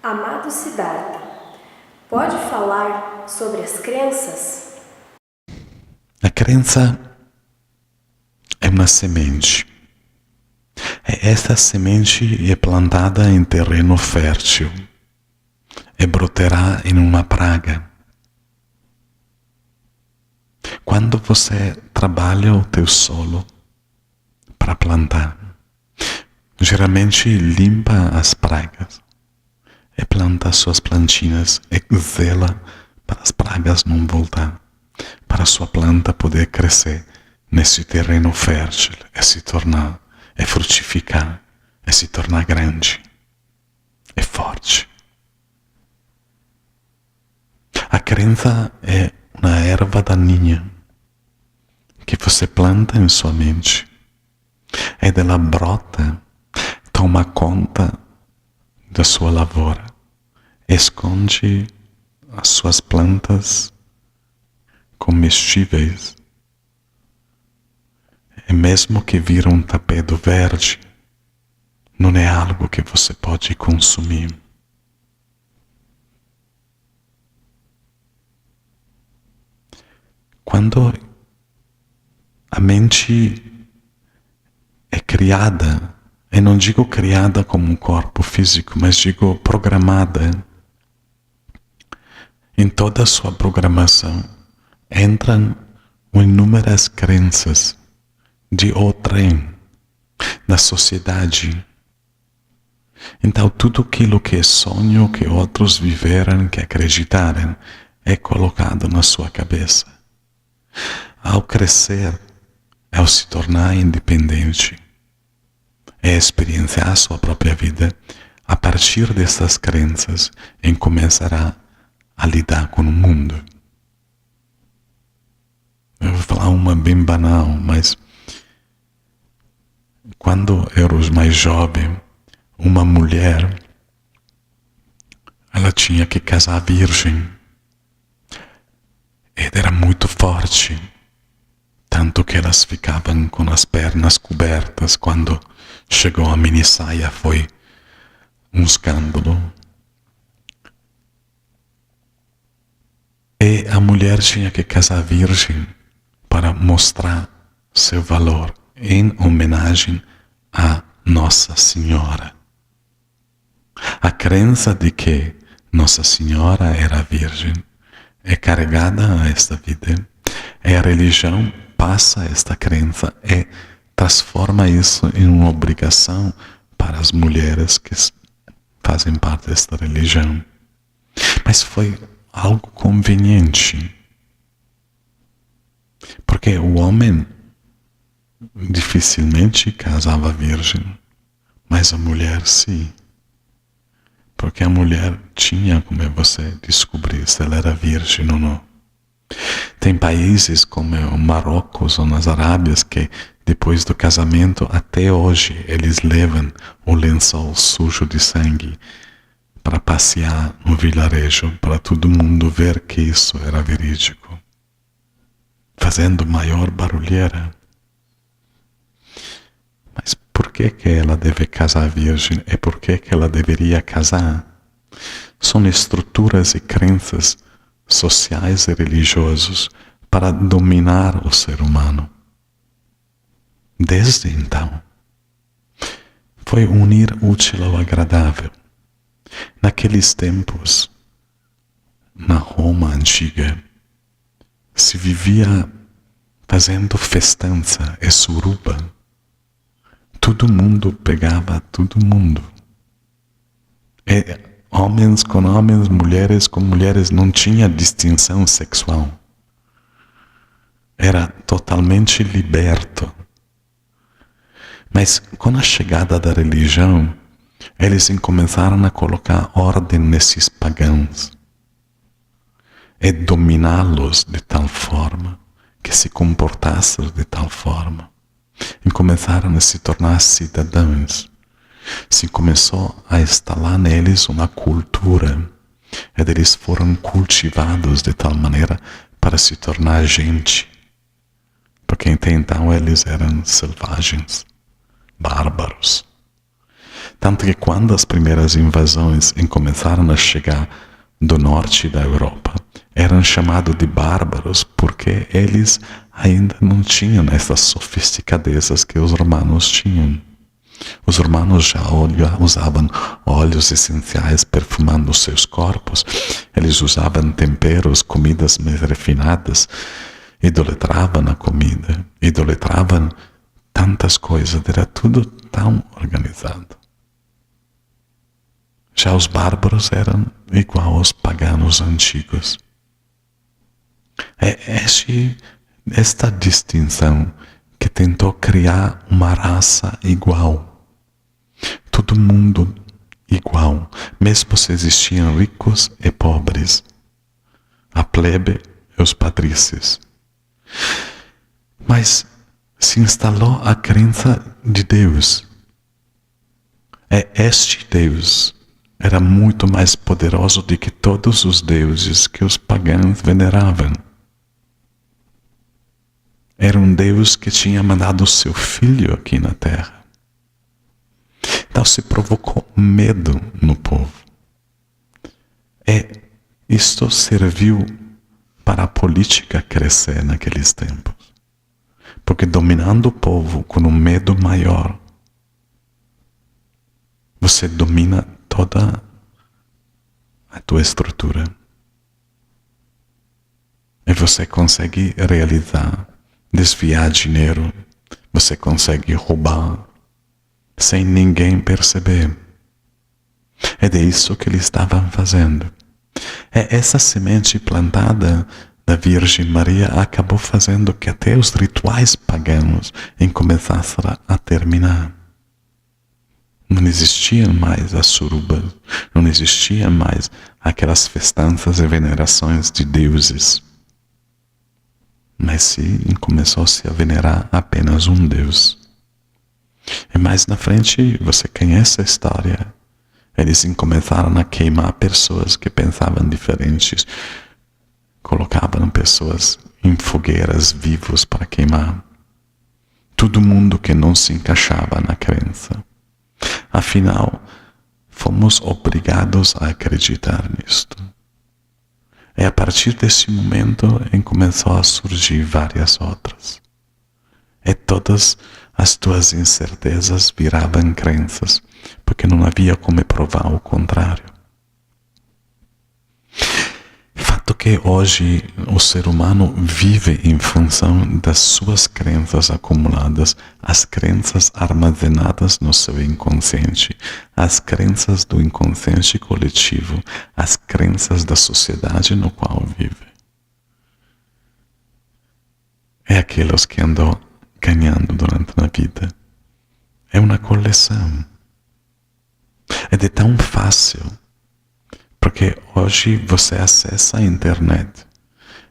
Amado Siddhartha, pode falar sobre as crenças? A crença é uma semente. Esta semente é plantada em terreno fértil e brotará em uma praga. Quando você trabalha o teu solo para plantar, geralmente limpa as pragas e planta suas plantinhas e zela para as pragas não voltar, para a sua planta poder crescer nesse terreno fértil e se tornar, e frutificar, e se tornar grande e forte. A crença é uma erva daninha que você planta em sua mente e dela brota, toma conta da sua lavoura, esconde as suas plantas comestíveis. E mesmo que vira um tapete verde, não é algo que você pode consumir. Quando a mente é criada, e não digo criada como um corpo físico, mas digo programada, em toda a sua programação entram inúmeras crenças de outrem, da sociedade. Então tudo aquilo que é sonho, que outros viveram, que acreditaram, é colocado na sua cabeça. Ao crescer, ao se tornar independente, é experienciar a sua própria vida, a partir dessas crenças, em começará a lidar com o mundo. Eu vou falar uma bem banal, mas quando eu era mais jovem, uma mulher, ela tinha que casar virgem. Ela era muito forte, tanto que elas ficavam com as pernas cobertas. Quando chegou a mini saia foi um escândalo. E a mulher tinha que casar virgem para mostrar seu valor em homenagem a Nossa Senhora. A crença de que Nossa Senhora era virgem é carregada a esta vida, e a religião passa esta crença e transforma isso em uma obrigação para as mulheres que fazem parte desta religião. Mas foi algo conveniente, porque o homem dificilmente casava virgem, mas a mulher sim. Porque a mulher tinha como você descobrir se ela era virgem ou não. Tem países como o Marrocos ou nas Arábias que depois do casamento até hoje eles levam o lençol sujo de sangue para passear no vilarejo, para todo mundo ver que isso era verídico, fazendo maior barulheira. Mas por que ela deve casar virgem? E por que ela deveria casar? São estruturas e crenças sociais e religiosas para dominar o ser humano. Desde então, foi unir útil ao agradável. Naqueles tempos, na Roma antiga, se vivia fazendo festança e suruba. Todo mundo pegava todo mundo. E homens com homens, mulheres com mulheres, não tinha distinção sexual. Era totalmente liberto. Mas com a chegada da religião, eles começaram a colocar ordem nesses pagãos e dominá-los de tal forma que se comportassem de tal forma. E começaram a se tornar cidadãos. Se começou a instalar neles uma cultura, e eles foram cultivados de tal maneira para se tornar gente. Porque até então eles eram selvagens, bárbaros. Tanto que quando as primeiras invasões começaram a chegar do norte da Europa, eram chamados de bárbaros porque eles ainda não tinham essas sofisticadezas que os romanos tinham. Os romanos já usavam óleos essenciais perfumando os seus corpos, eles usavam temperos, comidas mais refinadas, idolatravam a comida, idolatravam tantas coisas, era tudo tão organizado. Já os bárbaros eram igual aos paganos antigos. É esta distinção que tentou criar uma raça igual. Todo mundo igual, mesmo se existiam ricos e pobres, a plebe e os patrícios. Mas se instalou a crença de Deus. Este Deus era muito mais poderoso do que todos os deuses que os pagãos veneravam. Era um Deus que tinha mandado o seu filho aqui na terra. Então se provocou medo no povo. Isto serviu para a política crescer naqueles tempos. Porque dominando o povo com um medo maior, você domina toda a tua estrutura. E você consegue realizar, desviar dinheiro, você consegue roubar, sem ninguém perceber. É disso que eles estavam fazendo. Essa semente plantada da Virgem Maria acabou fazendo que até os rituais pagãos começassem a terminar. Não existiam mais as surubas, não existiam mais aquelas festanças e venerações de deuses. Mas sim, começou-se a venerar apenas um Deus. E mais na frente, você conhece a história. Eles começaram a queimar pessoas que pensavam diferentes. Colocavam pessoas em fogueiras vivos para queimar. Todo mundo que não se encaixava na crença. Afinal, fomos obrigados a acreditar nisto. E a partir desse momento começou a surgir várias outras. E todas as tuas incertezas viravam crenças, porque não havia como provar o contrário. Fato que hoje o ser humano vive em função das suas crenças acumuladas, as crenças armazenadas no seu inconsciente, as crenças do inconsciente coletivo, as crenças da sociedade no qual vive. É aqueles que andam ganhando durante a vida. É uma coleção. É de tão fácil. Porque hoje você acessa a internet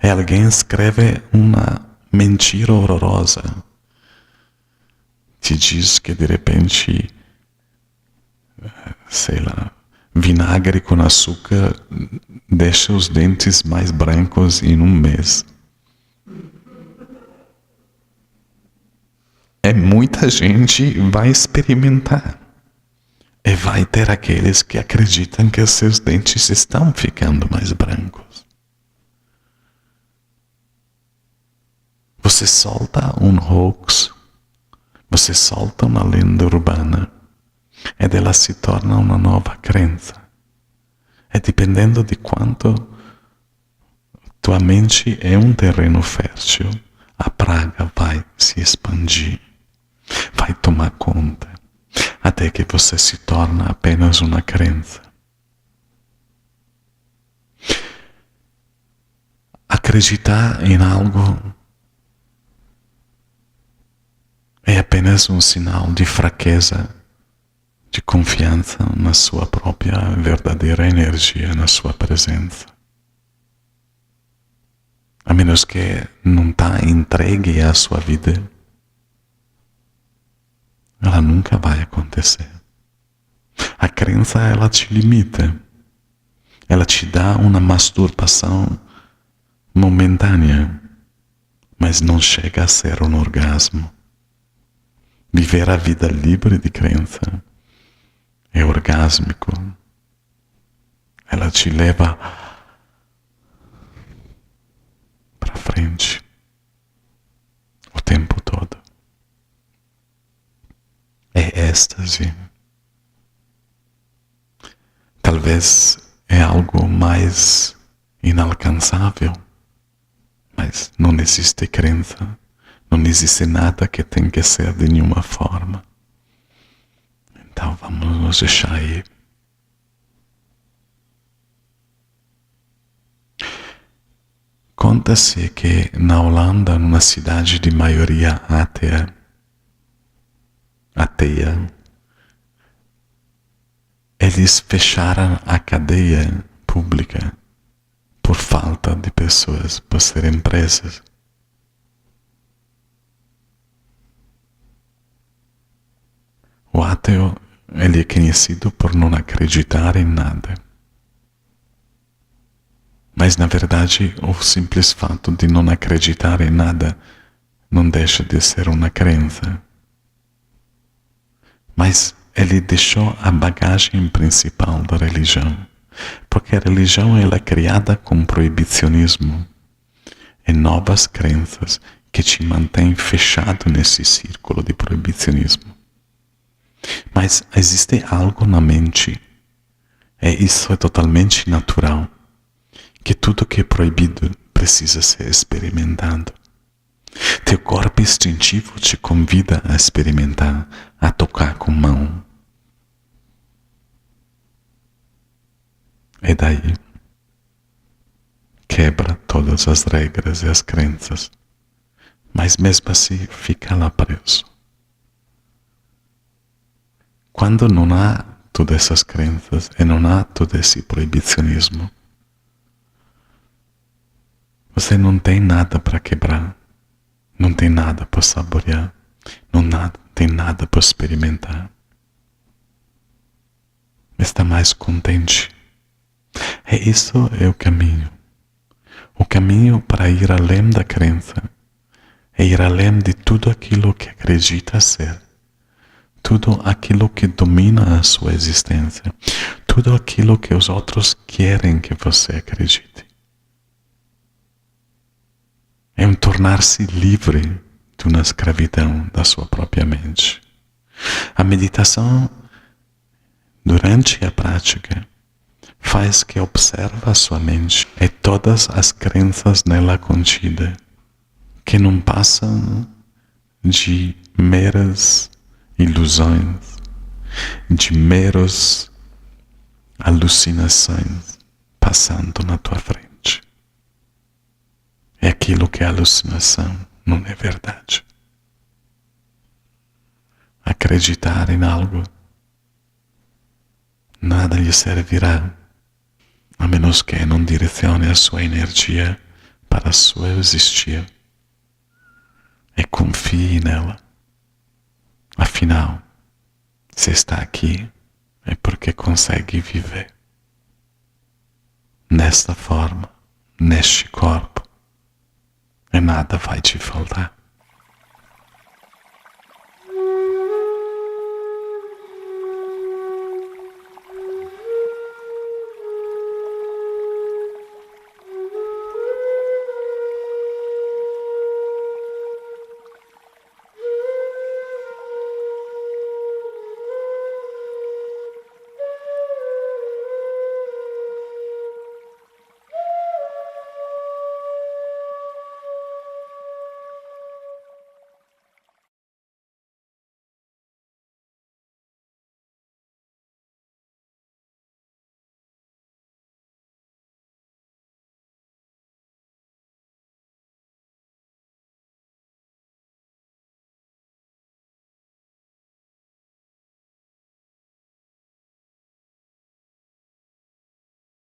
e alguém escreve uma mentira horrorosa. Te diz que de repente, sei lá, vinagre com açúcar deixa os dentes mais brancos em um mês. Muita gente vai experimentar. E vai ter aqueles que acreditam que os seus dentes estão ficando mais brancos. Você solta um hoax, você solta uma lenda urbana, e dela se torna uma nova crença. E dependendo de quanto tua mente é um terreno fértil, a praga vai se expandir, vai tomar conta. Até que você se torna apenas uma crença. Acreditar em algo é apenas um sinal de fraqueza, de confiança na sua própria verdadeira energia, na sua presença. A menos que não está entregue à sua vida, ela nunca vai acontecer. A crença, ela te limita. Ela te dá uma masturbação momentânea, mas não chega a ser um orgasmo. Viver a vida livre de crença é orgásmico. Ela te leva para frente o tempo todo. É êxtase. Talvez é algo mais inalcançável, mas não existe crença, não existe nada que tem que ser de nenhuma forma. Então vamos nos deixar aí. Conta-se que na Holanda, numa cidade de maioria ateia, eles fecharam a cadeia pública por falta de pessoas, por serem presas. O ateu, ele é conhecido por não acreditar em nada. Mas, na verdade, o simples fato de não acreditar em nada não deixa de ser uma crença. Mas ele deixou a bagagem principal da religião, porque a religião ela é criada com proibicionismo e novas crenças que te mantêm fechado nesse círculo de proibicionismo. Mas existe algo na mente, e isso é totalmente natural, que tudo que é proibido precisa ser experimentado. Teu corpo instintivo te convida a experimentar, a tocar com mão. E daí quebra todas as regras e as crenças, mas mesmo assim fica lá preso. Quando não há todas essas crenças e não há todo esse proibicionismo, você não tem nada para quebrar, não tem nada para saborear, não tem nada para experimentar. Está mais contente. E isso é o caminho. O caminho para ir além da crença é ir além de tudo aquilo que acredita ser, tudo aquilo que domina a sua existência, tudo aquilo que os outros querem que você acredite. É um tornar-se livre de uma escravidão da sua própria mente. A meditação, durante a prática, faz que observe a sua mente e todas as crenças nela contidas, que não passam de meras ilusões, de meras alucinações passando na tua frente. É aquilo que é alucinação, não é verdade. Acreditar em algo, nada lhe servirá, a menos que não direcione a sua energia para o seu existir. E confie nela. Afinal, se está aqui, é porque consegue viver. Nesta forma, neste corpo, e nada vai te faltar.